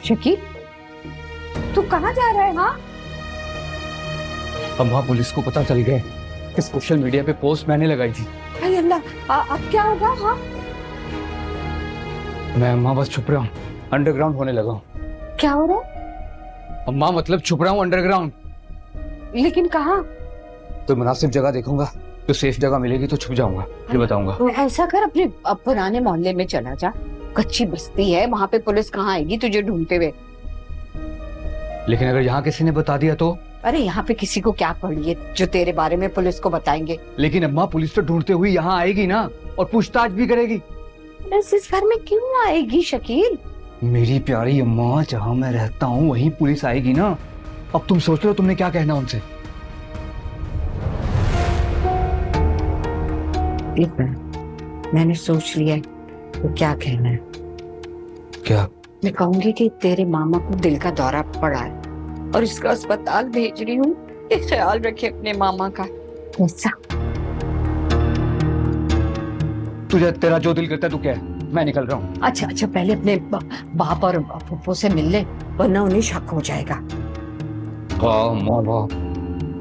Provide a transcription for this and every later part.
शकील, तू कहाँ जा रहा है? हाँ, अम्मा पुलिस को पता चल गया कि सोशल मीडिया पे पोस्ट मैंने लगाई थी। अरे अल्लाह, अब क्या होगा? हाँ, मैं अम्मा बस छुप रहा हूँ, अंडरग्राउंड होने लगा हूँ। क्या हो रहा? अम्मा मतलब छुप रहा हूँ अंडरग्राउंड। लेकिन कहाँ? तो मुनासिब जगह देखूंगा, तो सेफ जगह मिलेगी तो छुप जाऊंगा, फिर बताऊंगा। ऐसा कर, अपने पुराने मोहल्ले में चला जा, कच्ची बस्ती है, वहाँ पे पुलिस कहाँ आएगी तुझे ढूंढते हुए? लेकिन अगर यहाँ किसी ने बता दिया तो? अरे यहाँ पे किसी को क्या पड़ी है जो तेरे बारे में पुलिस को बताएंगे? लेकिन अम्मा पुलिस तो ढूंढते हुए यहाँ आएगी ना, और पूछताछ भी करेगी। इस घर में क्यों आएगी शकील? मेरी प्यारी अम्मा, जहाँ मैं रहता हूँ वहीं पुलिस आएगी ना। अब तुम सोच लो तुमने क्या कहना उनसे। मैंने सोच लिया है तो क्या कहना है। क्या? मैं कहूंगी कि तेरे मामा को दिल का दौरा पड़ा है और इसका अस्पताल भेज रही हूँ, ख्याल रखे अपने मामा का। ऐसा तुझे तेरा जो दिल करता है तू क्या है, मैं निकल रहा हूँ। अच्छा अच्छा, पहले अपने बाप और फुफ्फो से मिल ले, वरना उन्हें शक हो जाएगा। वाह अम्मा वाह,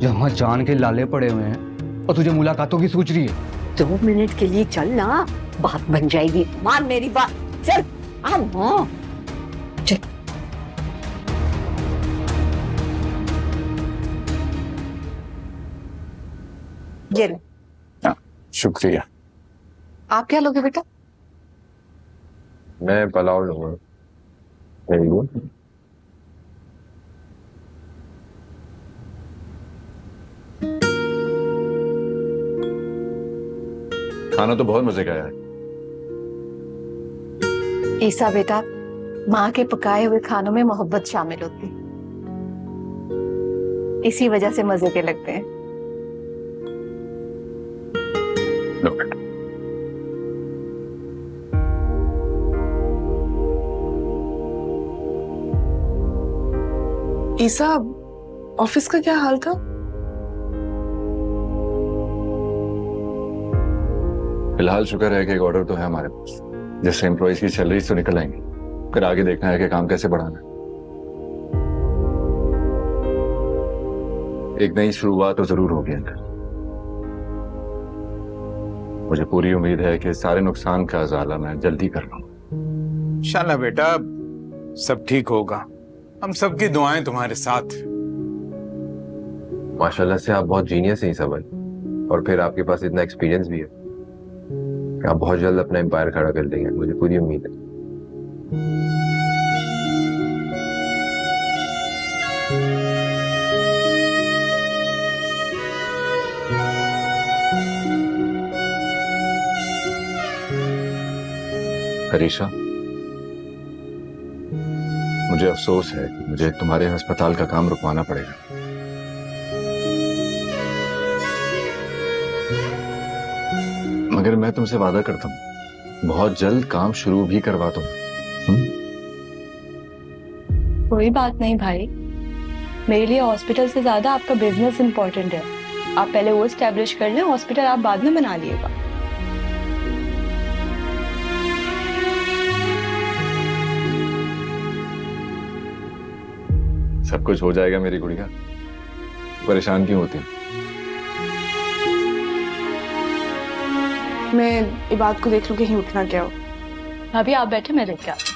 यहाँ जान के लाले पड़े हुए हैं और तुझे मुलाकातों की सोच रही है। 2 मिनट के लिए चल ना, बात बन जाएगी। मान मेरी बात, चल। हाँ चल। ये ले। शुक्रिया। आप क्या लोगे बेटा? मैं पुलाव लूंगा। Very good. खाना तो बहुत मजे का है। ईसा बेटा, माँ के पकाए हुए खानों में मोहब्बत शामिल होती, इसी वजह से मजे के लगते हैं। लो बेटा। ईसा, ऑफिस का क्या हाल था? फिलहाल शुक्र है कि एक ऑर्डर तो है हमारे पास, जिससे एम्प्लॉइज की सैलरी तो निकल आएंगी। फिर आगे देखना है कि काम कैसे बढ़ाना है। एक नई शुरुआत तो जरूर होगी अंदर। मुझे पूरी उम्मीद है कि सारे नुकसान का अजाला मैं जल्दी कर लूंगा। इंशाल्लाह बेटा, सब ठीक होगा। हम सबकी दुआएं तुम्हारे साथ। माशाल्लाह से आप बहुत जीनियस हैं ईसा भाई, और फिर आपके पास इतना एक्सपीरियंस भी है। आप बहुत जल्द अपना एम्पायर खड़ा कर देंगे, मुझे पूरी उम्मीद है। अरीशा, मुझे अफसोस है कि मुझे तुम्हारे अस्पताल का काम रुकवाना पड़ेगा। मगर मैं तुमसे वादा करता हूं, बहुत जल्द काम शुरू भी करवा दूंगा। कोई बात नहीं भाई, मेरे लिए हॉस्पिटल से ज्यादा आपका बिजनेस इंपॉर्टेंट है। आप पहले वो एस्टेब्लिश कर लें, हॉस्पिटल आप बाद में बना लिएगा। सब कुछ हो जाएगा मेरी गुड़िया, परेशान क्यों होती हो? मैं इबाद को देख लूं कहीं उठना क्या हो। भाभी आप बैठे, मैं देख के आती हूँ।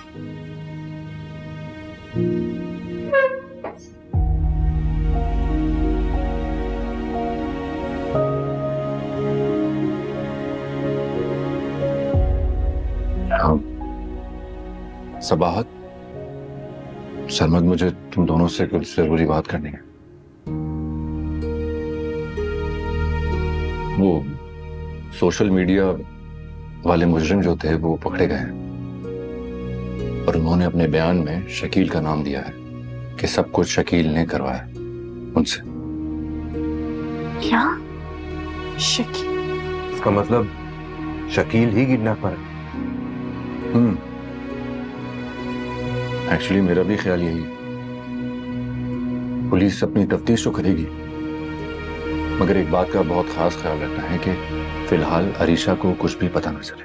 सबाहत, सरमद, मुझे तुम दोनों से कुछ जरूरी बात करनी है। वो सोशल मीडिया वाले मुजरिम जो थे वो पकड़े गए हैं, और उन्होंने अपने बयान में शकील का नाम दिया है कि सब कुछ शकील ने करवाया उनसे। क्या? शकील? इसका मतलब शकील ही किडनैपर है। एक्चुअली मेरा भी ख्याल यही है। पुलिस अपनी तफ्तीश तो करेगी, मगर एक बात का बहुत खास ख्याल रखना है कि फिलहाल अरीशा को कुछ भी पता न चले।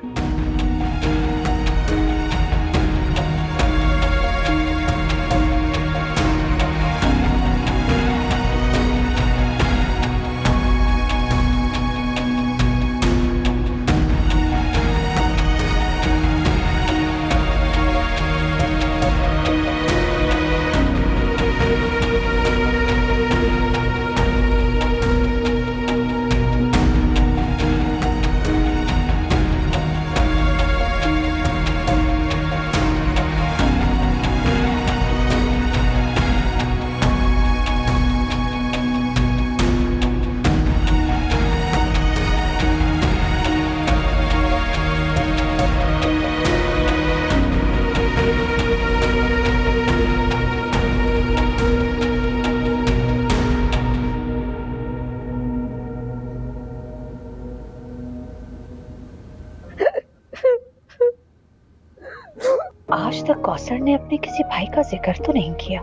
तक कौसर ने अपने किसी भाई का जिक्र तो नहीं किया।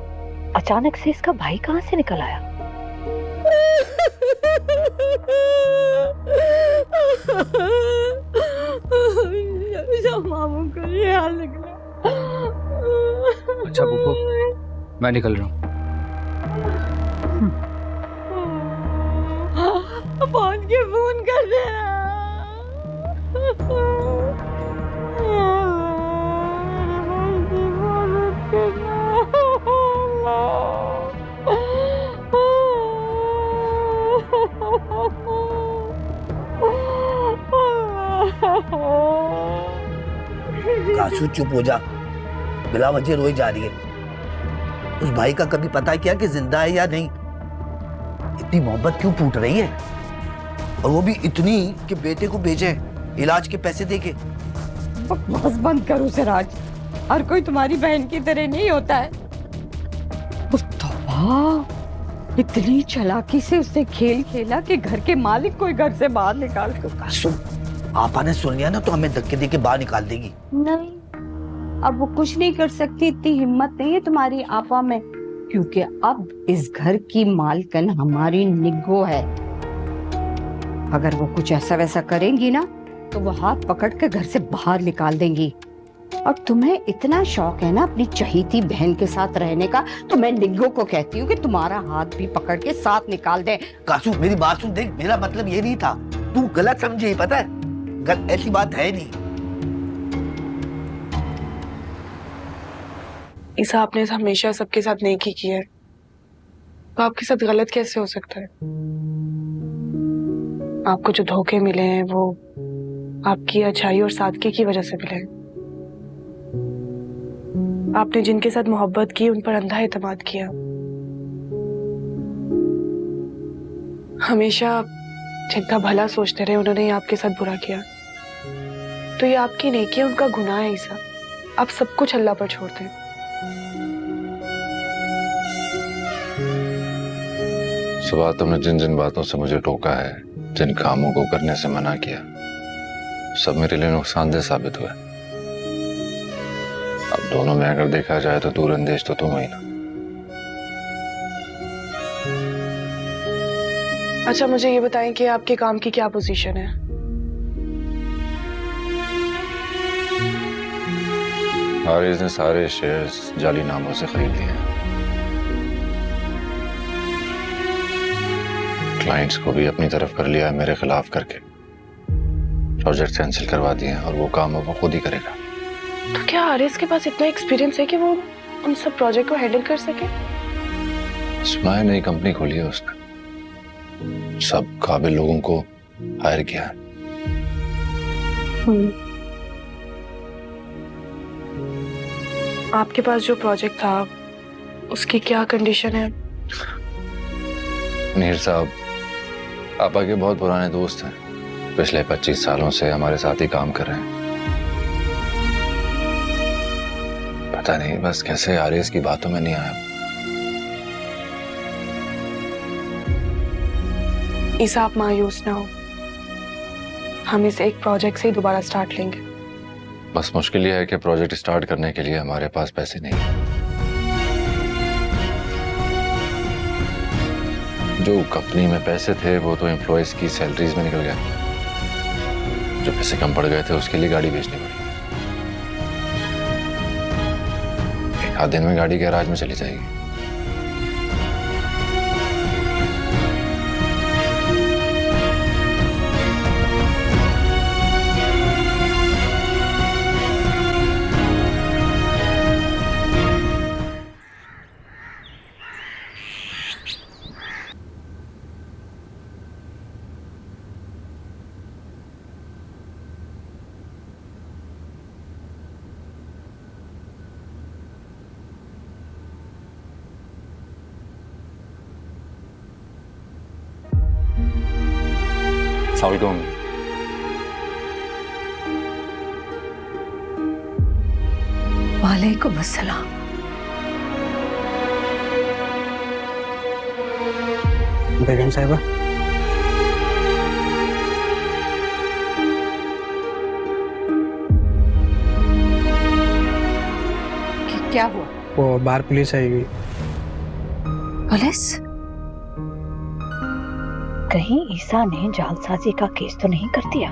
अचानक से इसका भाई कहाँ से निकल आया? मामू को ये हाल निकला। अच्छा बुब्बू, मैं निकल रहा हूँ। पहुंच के फोन कर देना। काशू चुप हो जा, बिला वजह रोई जा रही है। उस भाई का कभी पता किया कि जिंदा है या नहीं? इतनी मोहब्बत क्यों फूट रही है? और वो भी इतनी कि बेटे को भेजे इलाज के पैसे देके। बस बंद करो सिराज, हर कोई तुम्हारी बहन की तरह नहीं होता है। तौबा, इतनी चालाकी से उसने खेल खेला कि घर के मालिक को घर से बाहर निकाल कर। काशू, आपा ने सुन लिया ना तो हमें धक्के देके बाहर निकाल देगी। नहीं, अब वो कुछ नहीं कर सकती, इतनी हिम्मत नहीं है तुम्हारी आपा में, क्योंकि अब इस घर की मालकिन हमारी निग्गो है। अगर वो कुछ ऐसा वैसा करेंगी ना तो वो हाथ पकड़ के घर से बाहर निकाल देंगी। और तुम्हें इतना शौक है ना अपनी चहीती बहन के साथ रहने का, तो मैं निग्गो को कहती हूँ कि तुम्हारा हाथ भी पकड़ के साथ निकाल दे। काशू मेरी बात सुन, देख मेरा मतलब ये नहीं था, तू गलत समझी, पता है ऐसी बात है नहीं। ईसा, आपने हमेशा सबके साथ नेकी की है, तो आपके साथ गलत कैसे हो सकता है? आपको जो धोखे मिले हैं वो आपकी अच्छाई और सादगी की वजह से मिले हैं। आपने जिनके साथ मोहब्बत की उन पर अंधा एतमाद किया। हमेशा जिनका भला सोचते रहे उन्होंने आपके साथ बुरा किया। तो ये आपकी नेकी है, उनका गुनाह है ईसा। आप सब कुछ अल्लाह पर छोड़ दें। सुबह तुमने जिन जिन बातों से मुझे टोका है, जिन कामों को करने से मना किया, सब मेरे लिए नुकसानदेह साबित हुए। अब दोनों में अगर देखा जाए तो दूरअंदेश तो तुम ही ना। अच्छा, मुझे ये बताएं कि आपके काम की क्या पोजीशन है? हारिस ने सारे शेयर्स जाली नामों से खरीद लिए हैं। क्लाइंट्स को भी अपनी तरफ कर लिया है मेरे खिलाफ करके। प्रोजेक्ट कैंसिल करवा दिए हैं और वो काम अब वो खुद ही करेगा। तो क्या हारिस के पास इतना एक्सपीरियंस है कि वो उन सब प्रोजेक्ट को हैंडल कर सके? इसमें नई कंपनी खोली है उसने, सब काबिल लोगों को हायर किया है। आपके पास जो प्रोजेक्ट था उसकी क्या कंडीशन है? मीर साहब आपा के बहुत पुराने दोस्त हैं, पिछले 25 सालों से हमारे साथ ही काम कर रहे हैं। पता नहीं बस कैसे हारिस की बातों में नहीं आया। ईसा, आप मायूस ना हो, हम इस एक प्रोजेक्ट से ही दोबारा स्टार्ट लेंगे। बस मुश्किल यह है कि प्रोजेक्ट स्टार्ट करने के लिए हमारे पास पैसे नहीं है। जो कंपनी में पैसे थे वो तो एम्प्लॉयज की सैलरीज में निकल गए। जो पैसे कम पड़ गए थे उसके लिए गाड़ी बेचनी पड़ी। एक आध दिन में गाड़ी गैराज में चली जाएगी। अस्सलाम वालेकुम। वालेकुम अस्सलाम। बेगम साहिबा, क्या हुआ? वो बाहर पुलिस आई हुई। पुलिस? कहीं ईसा ने जालसाजी का केस तो नहीं कर दिया?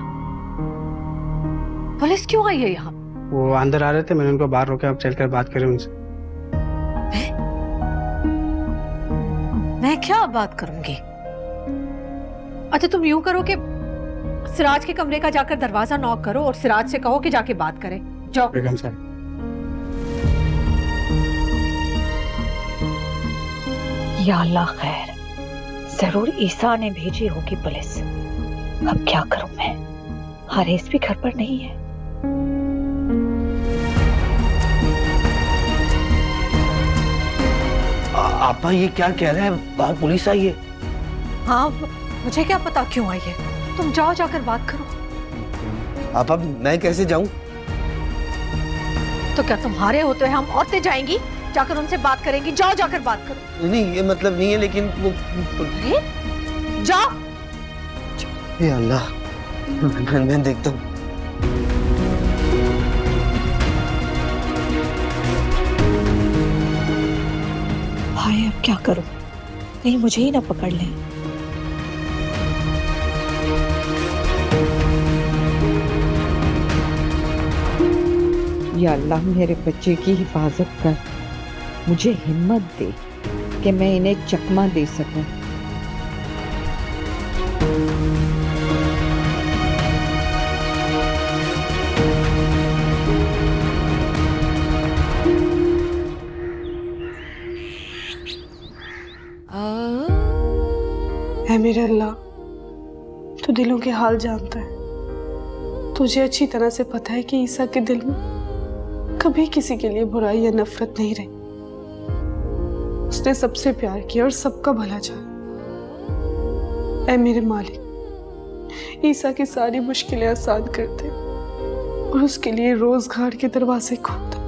पुलिस क्यों आई है यहाँ? वो अंदर आ रहे थे, मैंने उनको बाहर रोका, अब चलकर बात करें उनसे। मैं क्या बात करूंगी? अच्छा तुम यूं करो कि सिराज के कमरे का जाकर दरवाजा नॉक करो और सिराज से कहो कि जाके बात करें। जाओ। बेगम साहब। या अल्लाह खैर, जरूर ईसा ने भेजी होगी पुलिस। अब क्या करूं मैं? हारेस भी घर पर नहीं है। आपा ये क्या कह रहे हैं? बाहर पुलिस आई है? हाँ, मुझे क्या पता क्यों आई है। तुम जाओ, जाकर बात करो। आपा मैं कैसे जाऊं? तो क्या तुम्हारे होते हुए हम औरतें जाएंगी? जाकर उनसे बात करेंगी। जाओ, जाकर बात करो। नहीं ये मतलब नहीं है, लेकिन वो अरे जाओ। ये अल्लाह, मैं देखता हूँ। भाई अब क्या करूं? कहीं मुझे ही ना पकड़ लें। या अल्लाह मेरे बच्चे की हिफाजत कर, मुझे हिम्मत दे कि मैं इन्हें चकमा दे सकूं। ऐ मेरे अल्लाह, तू दिलों के हाल जानता है। तुझे अच्छी तरह से पता है कि ईसा के दिल में कभी किसी के लिए बुराई या नफरत नहीं रही। उसने सबसे प्यार किया और सबका भला चाहा। ऐ मेरे मालिक, ईसा की सारी मुश्किलें आसान कर दे और उसके लिए रोजगार के दरवाजे खोल दे।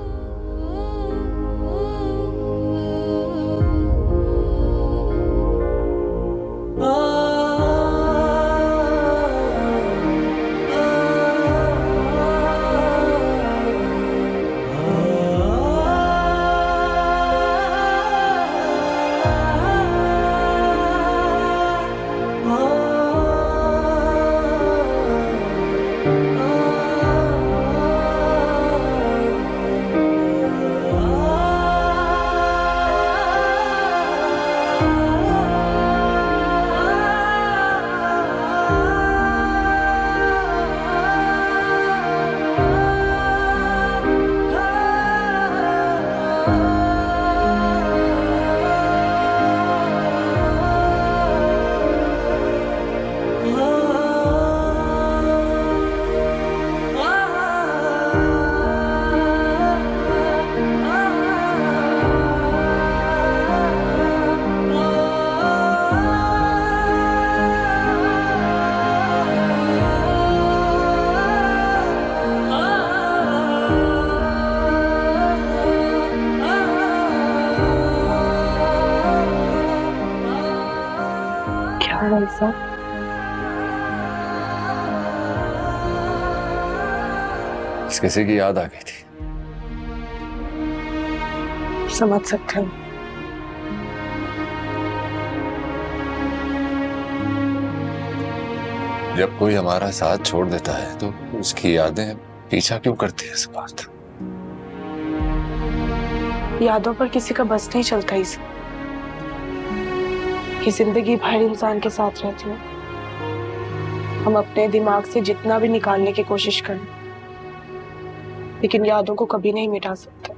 ईसा, किसी की याद आ गई थी। समझ सकते हैं। जब कोई हमारा साथ छोड़ देता है तो उसकी यादें पीछा क्यों करती है? इस बात यादों पर किसी का बस नहीं चलता ईसा। कि जिंदगी भर इंसान के साथ रहती है। हम अपने दिमाग से जितना भी निकालने की कोशिश करें, लेकिन यादों को कभी नहीं मिटा सकते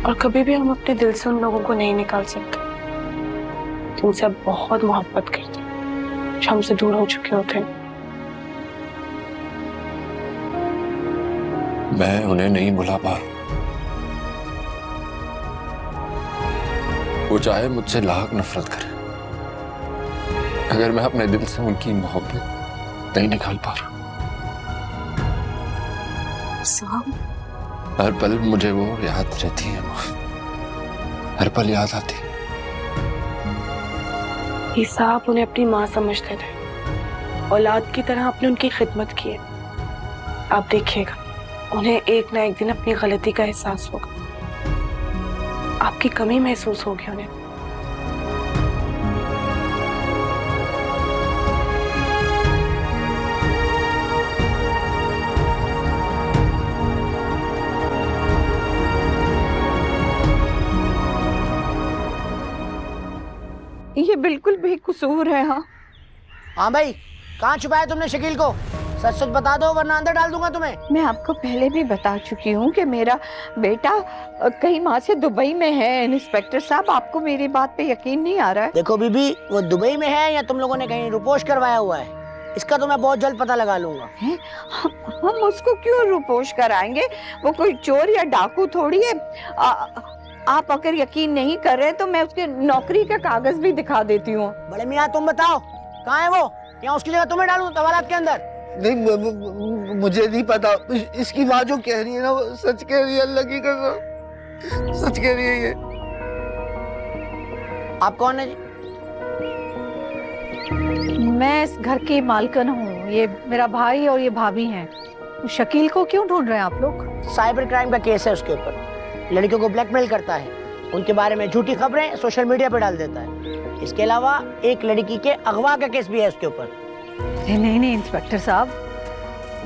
और कभी भी हम अपने दिल से उन लोगों को नहीं निकाल सकते जो उनसे अब बहुत मोहब्बत करते हैं, जो हमसे दूर हो चुके होते हैं। मैं उन्हें नहीं भुला पा। वो चाहे मुझसे लाख नफरत करे, अगर मैं अपने दिल से उनकी मोहब्बत नहीं निकाल पा रहा। हर पल मुझे वो याद रहती है, हर पल याद आती है। ईसा, आप उन्हें अपनी माँ समझते थे, औलाद की तरह आपने उनकी खिदमत की है। आप देखिएगा, उन्हें एक ना एक दिन अपनी गलती का एहसास होगा आपकी कमी महसूस होगी उन्हें। ये बिल्कुल बेकसूर है। हाँ हाँ भाई, कहाँ छुपाया तुमने शकील को? सच सच बता दो वरना अंदर डाल दूंगा तुम्हें। मैं आपको पहले भी बता चुकी हूँ कि मेरा बेटा कहीं माँ से दुबई में है। इंस्पेक्टर साहब, आपको मेरी बात पे यकीन नहीं आ रहा है? देखो बीबी, वो दुबई में है या तुम लोगों ने कहीं रुपोश करवाया हुआ है, इसका तो मैं बहुत जल्द पता लगा लूंगा। हम उसको क्यों रुपोश कराएंगे? वो कोई चोर या डाकू थोड़ी है। आप अगर यकीन नहीं कर रहे तो मैं उसके नौकरी का कागज भी दिखा देती हूँ। बड़े मियाँ तुम बताओ कहाँ है वो, या उसकी जगह तुम्हें डालूं तवालात के अंदर? नहीं, मुझे नहीं पता। इसकी माँ जो कह रही है ना, वो सच कह रही है। अल्लाह की कसम सच कह रही है ये। आप कौन है जी? मैं इस घर की मालकिन हूँ। ये मेरा भाई और ये भाभी हैं। शकील को क्यों ढूंढ रहे हैं आप लोग? साइबर क्राइम का केस है उसके ऊपर। लड़कियों को ब्लैकमेल करता है, उनके बारे में झूठी खबरें सोशल मीडिया पे डाल देता है। इसके अलावा एक लड़की के अगवा का केस भी है उसके ऊपर। नहीं इंस्पेक्टर साहब,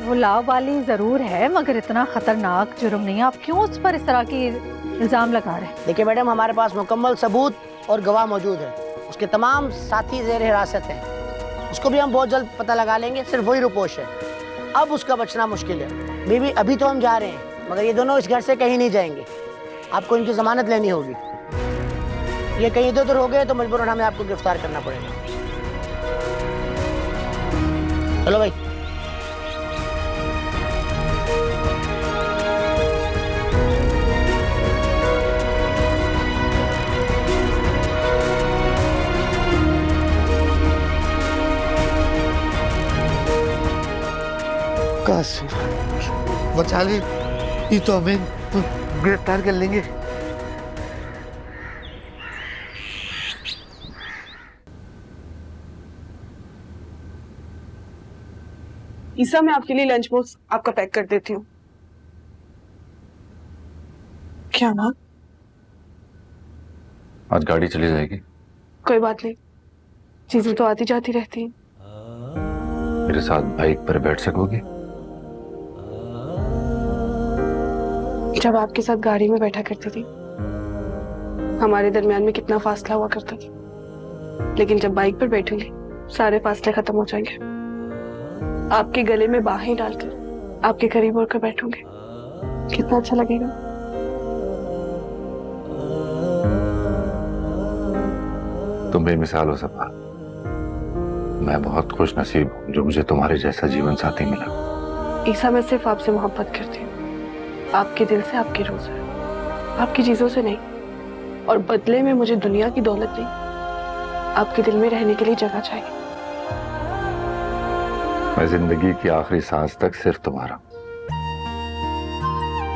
वो लावाली जरूर है मगर इतना खतरनाक जुर्म नहीं है। आप क्यों उस पर इस तरह की इल्जाम लगा रहे हैं? देखिए मैडम, हमारे पास मुकम्मल सबूत और गवाह मौजूद है। उसके तमाम साथी जेर हिरासत हैं। उसको भी हम बहुत जल्द पता लगा लेंगे। सिर्फ वही रुपोश है, अब उसका बचना मुश्किल है। बीबी अभी तो हम जा रहे हैं मगर ये दोनों इस घर से कहीं नहीं जाएंगे। आपको इनकी जमानत लेनी होगी। ये कहीं इधर उधर हो गए तो मजबूरन हमें आपको गिरफ्तार करना पड़ेगा। चलो भाई। काश बचा ले, ये तो हमें गिरफ्तार कर लेंगे। ईसा, मैं आपके लिए लंच बॉक्स आपका पैक कर देती हूँ। क्या बात? आज गाड़ी चली जाएगी? कोई बात नहीं, चीजें तो आती जाती रहती हैं। मेरे साथ बाइक पर बैठ सकोगी? जब आपके साथ गाड़ी में बैठा करती थी, हमारे दरमियान में कितना फासला हुआ करता था, लेकिन जब बाइक पर बैठूंगी सारे फासले खत्म हो जाएंगे। आपके गले में बाहें डालकर आपके करीब होकर बैठूंगी, कितना अच्छा लगेगा। तुम बेमिसाल हो सपा। मैं बहुत खुश नसीब हूँ जो मुझे तुम्हारे जैसा जीवन साथी मिला। ईसा, मैं सिर्फ आपसे मोहब्बत करती हूँ, आपके दिल से, आपकी रूह से, आपकी चीजों से नहीं। और बदले में मुझे दुनिया की दौलत नहीं, आपके दिल में रहने के लिए जगह चाहिए। मैं जिंदगी की आखिरी सांस तक सिर्फ तुम्हारा।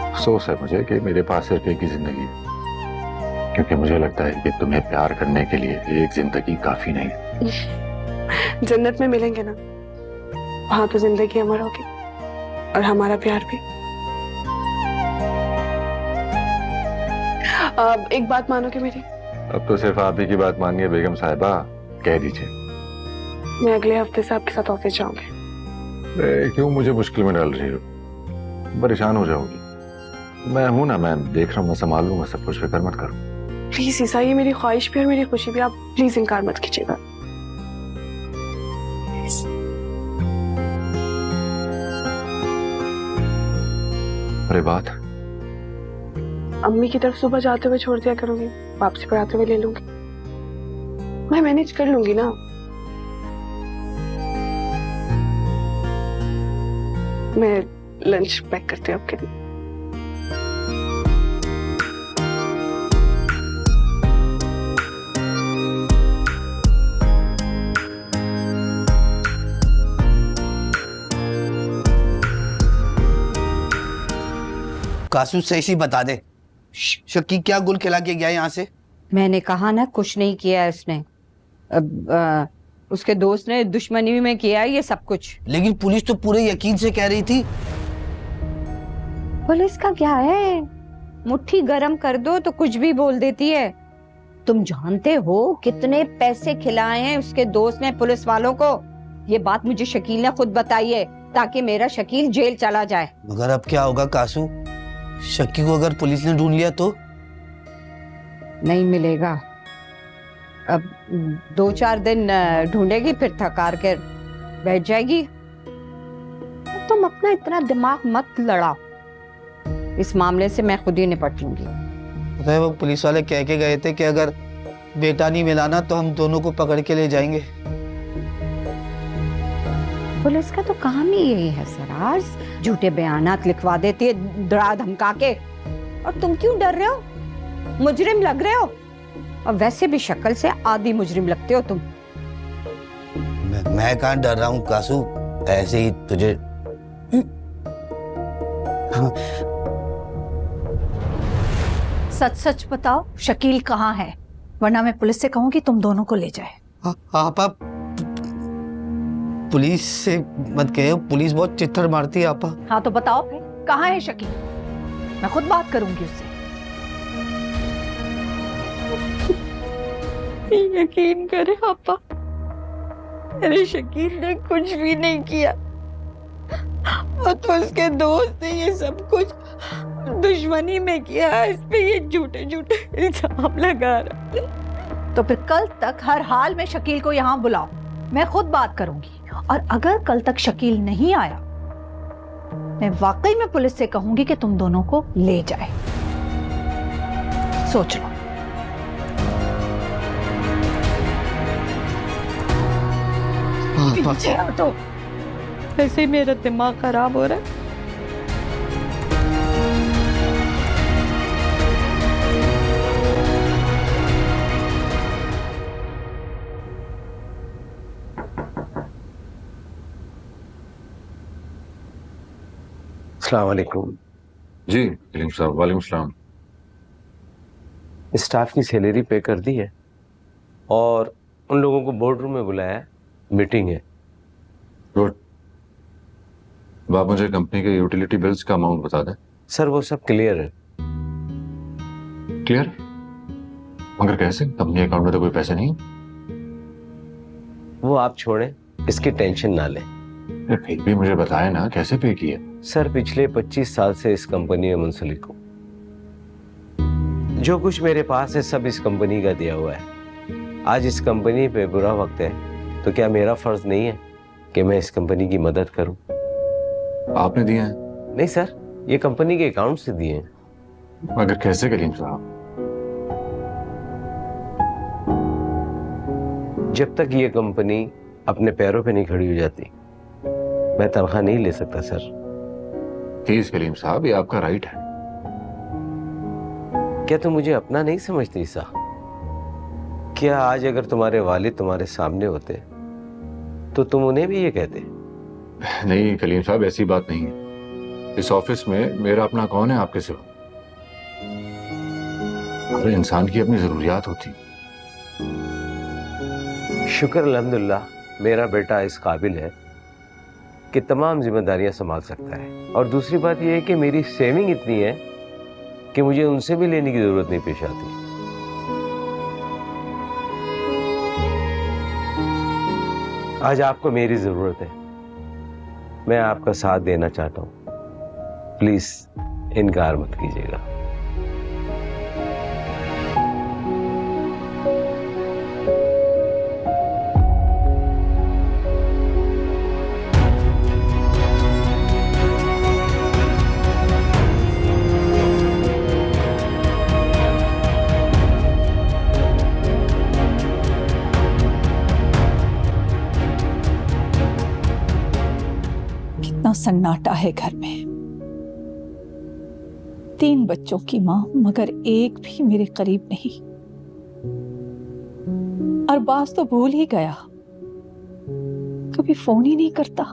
अफसोस है मुझे कि मेरे पास सिर्फ एक ही जिंदगी है, क्योंकि मुझे लगता है कि तुम्हें प्यार करने के लिए एक जिंदगी काफी नहीं है। जन्नत में मिलेंगे ना, वहां तो जिंदगी अमर होगी और हमारा प्यार भी। एक बात मानोगे मेरी? अब तो सिर्फ आप ही की बात मानिए बेगम साहिबा, कह दीजिए। मैं अगले हफ्ते से आपके साथ ऑफिस जाऊंगी। क्यों मुझे मुश्किल में डाल रही हो? परेशान हो जाओगी। मैं हूं ना, मैं देख रहा हूँ, मैं संभाल लूंगा सब कुछ, फिक्र मत करो। प्लीज ईसा, ये मेरी ख्वाहिश भी और मेरी खुशी भी, आप प्लीज इनकार मत कीजिएगा। अरे बात, अम्मी की तरफ सुबह जाते हुए छोड़ दिया करूंगी, वापसी पर आते हुए ले लूंगी। मैं मैनेज कर लूंगी ना। मैं लंच पैक करती हूँ आपके लिए। कासू सही बता दे, शक्की क्या गुल खिला के गया यहाँ से? मैंने कहा ना, कुछ नहीं किया है उसने। उसके दोस्त ने दुश्मनी में किया है ये सब कुछ। लेकिन पुलिस तो पूरे यकीन से कह रही थी। पुलिस का क्या है? मुट्ठी गरम कर दो तो कुछ भी बोल देती है। तुम जानते हो कितने पैसे खिलाए हैं उसके दोस्त ने पुलिस वालों को? ये बात मुझे शकील ने खुद बताई है, ताकि मेरा शकील जेल चला जाए। मगर अब क्या होगा कासू? शक्की को अगर पुलिस ने ढूंढ लिया तो? नहीं मिलेगा। अब 2-4 दिन ढूंढेगी, फिर थकार कर बैठ जाएगी। तुम अपना इतना दिमाग मत लड़ाओ, इस मामले से मैं खुद ही निपट लूंगी। पता है वो पुलिस वाले कह के गए थे कि अगर बेटा नहीं मिलाना तो हम दोनों को पकड़ के ले जाएंगे। पुलिस का तो काम ही यही है सराज, झूठे बयानात लिखवा देती है डरा धमका के। और तुम क्यों डर रहे हो? मुजरिम लग रहे हो, और वैसे भी शक्ल से आधी मुजरिम लगते हो तुम। मैं कहाँ डर रहा हूँ कासू, ऐसे ही तुझे। सच सच बताओ शकील कहाँ है, वरना मैं पुलिस से कहूँ कि तुम दोनों को ले जाए। आपा पुलिस से मत कहो, पुलिस बहुत चित्तर मारती है आपा। हाँ तो बताओ फिर कहाँ है शकील, मैं खुद बात करूंगी उससे। यकीन करे पापा, मेरे शकील ने कुछ भी नहीं किया, और तो उसके दोस्त ने ये सब कुछ दुश्मनी में किया। इस पे ये झूठे झूठे इल्जाम लगा रहा। तो फिर कल तक हर हाल में शकील को यहाँ बुलाओ, मैं खुद बात करूंगी। और अगर कल तक शकील नहीं आया, मैं वाकई में पुलिस से कहूंगी कि तुम दोनों को ले जाए। सोच लो। पीछे हटो, ऐसे ही मेरा दिमाग खराब हो रहा है। अस्सलाम वालेकुम। जी कलीम साहब, वालेकुम सलाम। स्टाफ की सैलरी पे कर दी है और उन लोगों को बोर्ड रूम में बुलाया है, मीटिंग है। गुड। आप मुझे कंपनी के यूटिलिटी बिल्स का अमाउंट बता दें। सर वो सब क्लियर है। क्लियर? मगर कैसे? कंपनी अकाउंट में तो कोई पैसे नहीं। वो आप छोड़ें, इसकी टेंशन ना लें। फिर भी मुझे बताएं ना कैसे पे किए। सर पिछले 25 साल से इस कंपनी में मुंसलिक हूँ, जो कुछ मेरे पास है सब इस कंपनी का दिया हुआ है। आज इस कंपनी पे बुरा वक्त है तो क्या मेरा फर्ज नहीं है कि मैं इस कंपनी की मदद करूं? आपने दिए हैं? नहीं सर, ये कंपनी के अकाउंट से दिए हैं। मगर कैसे कलीम साहब? जब तक ये कंपनी अपने पैरों पे नहीं खड़ी हो जाती मैं तनख्वाह नहीं ले सकता सर। प्लीज कलीम साहब, ये आपका राइट है। क्या तुम मुझे अपना नहीं समझते ईसा? क्या आज अगर तुम्हारे वालिद तुम्हारे सामने होते तो तुम उन्हें भी ये कहते? नहीं कलीम साहब, ऐसी बात नहीं है। इस ऑफिस में मेरा अपना कौन है आपके सिवा? हर इंसान की अपनी जरूरियात होती। शुक्र अल्हम्दुलिल्लाह मेरा बेटा इस काबिल है कि तमाम जिम्मेदारियां संभाल सकता है। और दूसरी बात यह है कि मेरी सेविंग इतनी है कि मुझे उनसे भी लेने की जरूरत नहीं पेश आती। आज आपको मेरी जरूरत है, मैं आपका साथ देना चाहता हूं, प्लीज इनकार मत कीजिएगा। सन्नाटा है घर में। 3 बच्चों की मां, मगर एक भी मेरे करीब नहीं। अरबाज तो भूल ही गया, कभी फोन ही नहीं करता।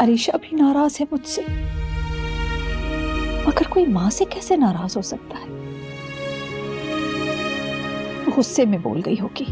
अरीशा भी नाराज है मुझसे, मगर कोई माँ से कैसे नाराज हो सकता है? गुस्से में बोल गई होगी।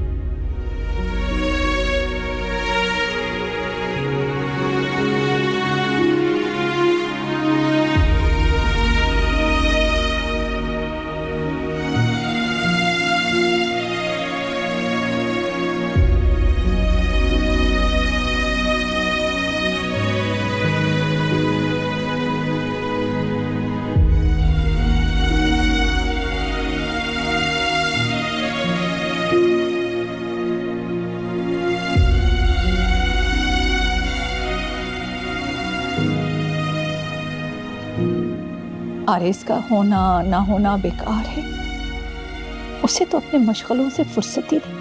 आरिस का होना ना होना बेकार है, उसे तो अपने मशगलों से फुर्सत ही दी।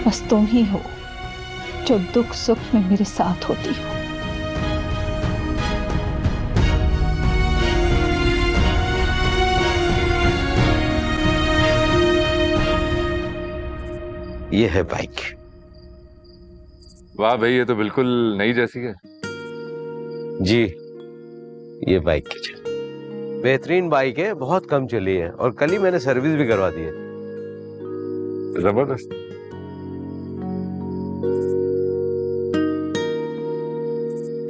बस तुम ही हो जो दुख सुख में मेरे साथ होती हो। ये है बाइक। वाह भाई, ये तो बिल्कुल नई जैसी है। जी, ये बाइक की चल, बेहतरीन बाइक है, बहुत कम चली है और कल ही मैंने सर्विस भी करवा दी है। जबरदस्त।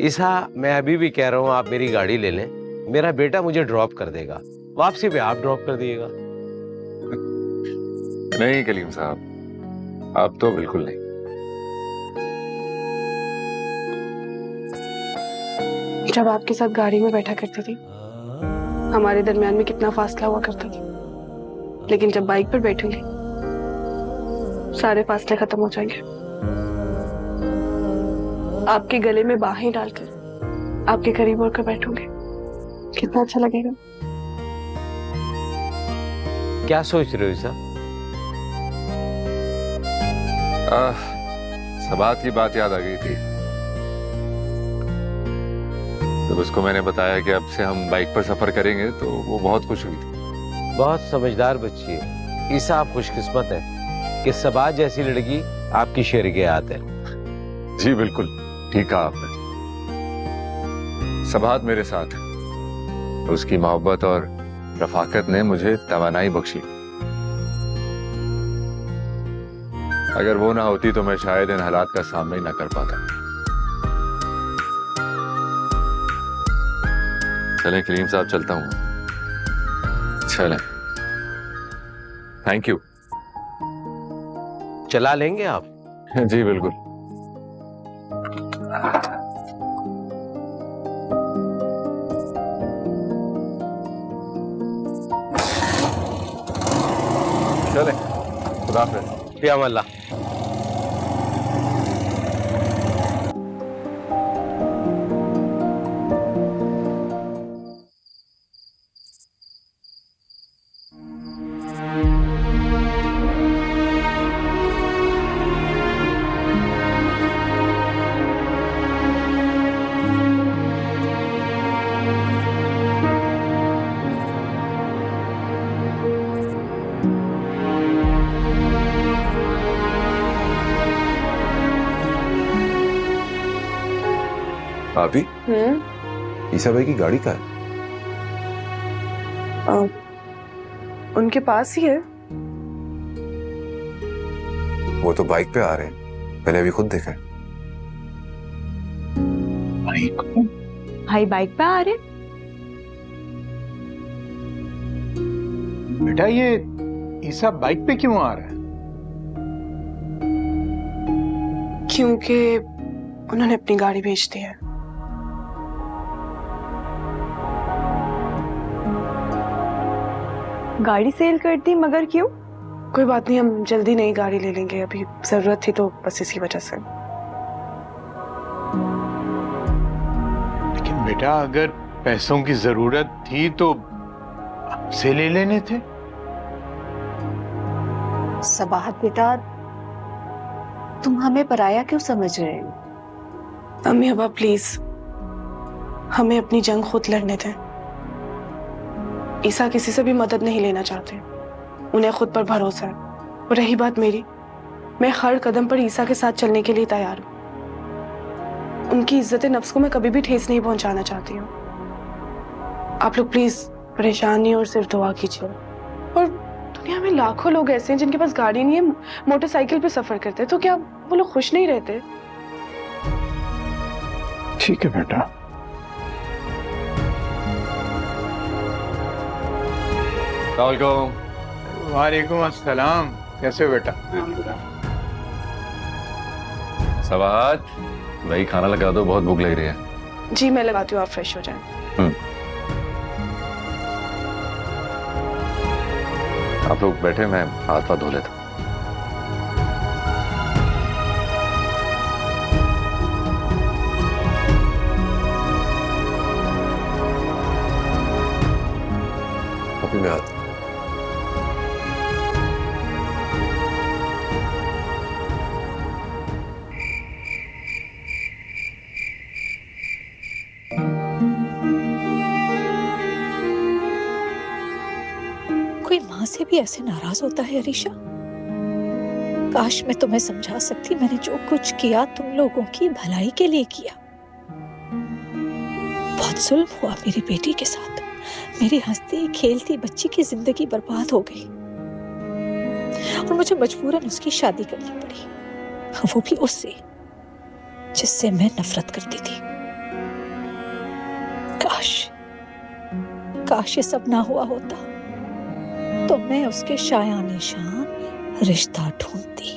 ईसा, मैं अभी भी कह रहा हूँ आप मेरी गाड़ी ले लें, मेरा बेटा मुझे ड्रॉप कर देगा, वापसी पे आप ड्रॉप कर दिएगा। नहीं कलीम साहब, आप तो बिल्कुल नहीं। जब आपके साथ गाड़ी में बैठा करती थी, हमारे दरमियान में कितना फासला हुआ करता था, लेकिन जब बाइक पर बैठूंगी सारे फासले खत्म हो जाएंगे। आपके गले में बाहें डालकर आपके करीब होकर बैठूंगी, कितना अच्छा लगेगा। क्या सोच रहे हो ईसा? सबात की बात याद आ गई थी। जब उसको मैंने बताया कि अब से हम बाइक पर सफर करेंगे तो वो बहुत खुश हुई थी। बहुत समझदार बच्ची है ईसा, आप खुशकिस्मत है कि सबात जैसी लड़की आपकी शरीक-ए-हाथ है। जी बिल्कुल ठीक कहा आपने। सबात मेरे साथ है, उसकी मोहब्बत और रफाकत ने मुझे तवानाई बख्शी। अगर वो ना होती तो मैं शायद इन हालात का सामना ही ना कर पाता। चलें करीम साहब, चलता हूँ। चलें। Thank you. चला लेंगे आप? जी बिल्कुल। चलें। खुदा हाफिज़। फी अमानिल्लाह। भाभी, ईसा भाई की गाड़ी का है? उनके पास ही है। वो तो बाइक पे आ रहे हैं, पहले अभी खुद देखा। भाई बाइक पे आ रहे? बेटा, ये ईसा बाइक पे क्यों आ रहा है? क्योंकि उन्होंने अपनी गाड़ी बेच दी है। गाड़ी सेल कर दी, मगर क्यों? कोई बात नहीं, हम जल्दी नई गाड़ी ले लेंगे, अभी जरूरत थी तो बस इसी वजह से। लेकिन बेटा अगर पैसों की जरूरत थी तो आपसे ले लेने थे। सबाहत बेटा, तुम हमें पराया क्यों समझ रहे हो? अम्मी अब्बा प्लीज, हमें अपनी जंग खुद लड़ने दें। ईसा किसी से भी मदद नहीं लेना चाहते, उन्हें खुद पर भरोसा है। और रही बात मेरी, मैं हर कदम पर ईसा के साथ चलने के लिए तैयार हूँ। उनकी इज्जत नफ्स को मैं कभी भी ठेस नहीं पहुंचाना चाहती हूँ। आप लोग प्लीज परेशान नहीं और सिर्फ दुआ कीजिए। और दुनिया में लाखों लोग ऐसे हैं जिनके पास गाड़ी नहीं है, मोटरसाइकिल पे सफर करते हैं, तो क्या वो लोग खुश नहीं रहते? ठीक है बेटा। वालेकुम अस्सलाम। कैसे हो बेटा? सवाद, वही खाना लगा दो, बहुत भूख लग रही है। जी मैं लगाती हूँ, आप फ्रेश हो जाएं। आप लोग बैठे, मैं हाथ पाथ धो लेता हूँ। में हाथ। कोई माँ से भी ऐसे नाराज होता है अरीशा? काश मैं तुम्हें समझा सकती, मैंने जो कुछ किया तुम लोगों की भलाई के लिए किया। बहुत जुल्म हुआ मेरी बेटी के साथ, मेरी हंसती खेलती बच्ची की जिंदगी बर्बाद हो गई और मुझे मजबूरन उसकी शादी करनी पड़ी, वो भी उससे जिससे मैं नफरत करती थी। काश ये सब ना हुआ होता तो मैं उसके शायान शान रिश्ता ढूंढती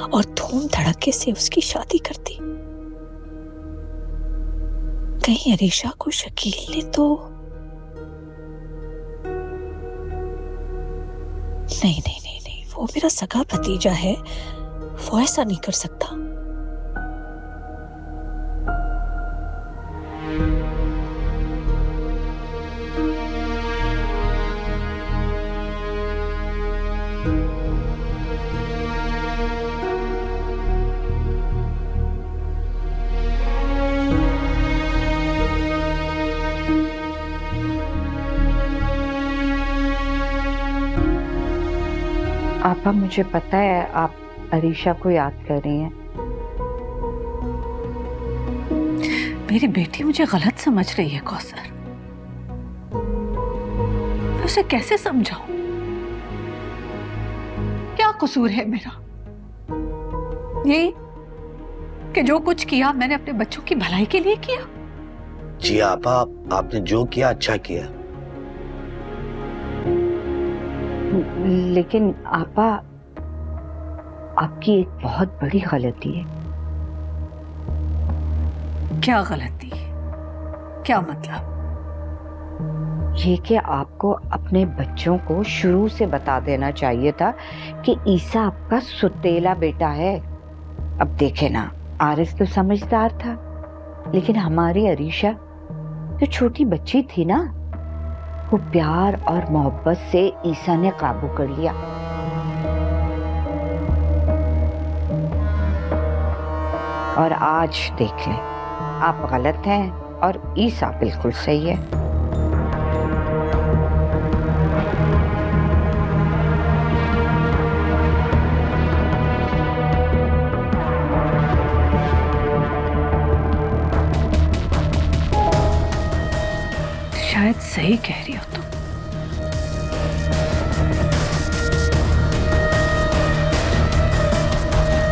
और धूम धड़के से उसकी शादी करती। कहीं अरीशा को शकील ने तो नहीं, वो मेरा सगा भतीजा है, वो ऐसा नहीं कर सकता। आपा, मुझे पता है आप अरीशा को याद कर रही हैं। मेरी बेटी मुझे गलत समझ रही है कौसर, मैं उसे कैसे समझाऊं? क्या कसूर है मेरा? ये कि जो कुछ किया मैंने अपने बच्चों की भलाई के लिए किया। जी आपा, आपने जो किया अच्छा किया। लेकिन आपा, आपकी एक बहुत बड़ी गलती है। क्या गलती? क्या मतलब? ये कि आपको अपने बच्चों को शुरू से बता देना चाहिए था कि ईसा आपका सुतेला बेटा है। अब देखे ना, आरिफ तो समझदार था, लेकिन हमारी अरीशा जो छोटी बच्ची थी ना, वो प्यार और मोहब्बत से ईसा ने काबू कर लिया। और आज देख लें, आप गलत हैं और ईसा बिल्कुल सही है। शायद सही कह रही हो।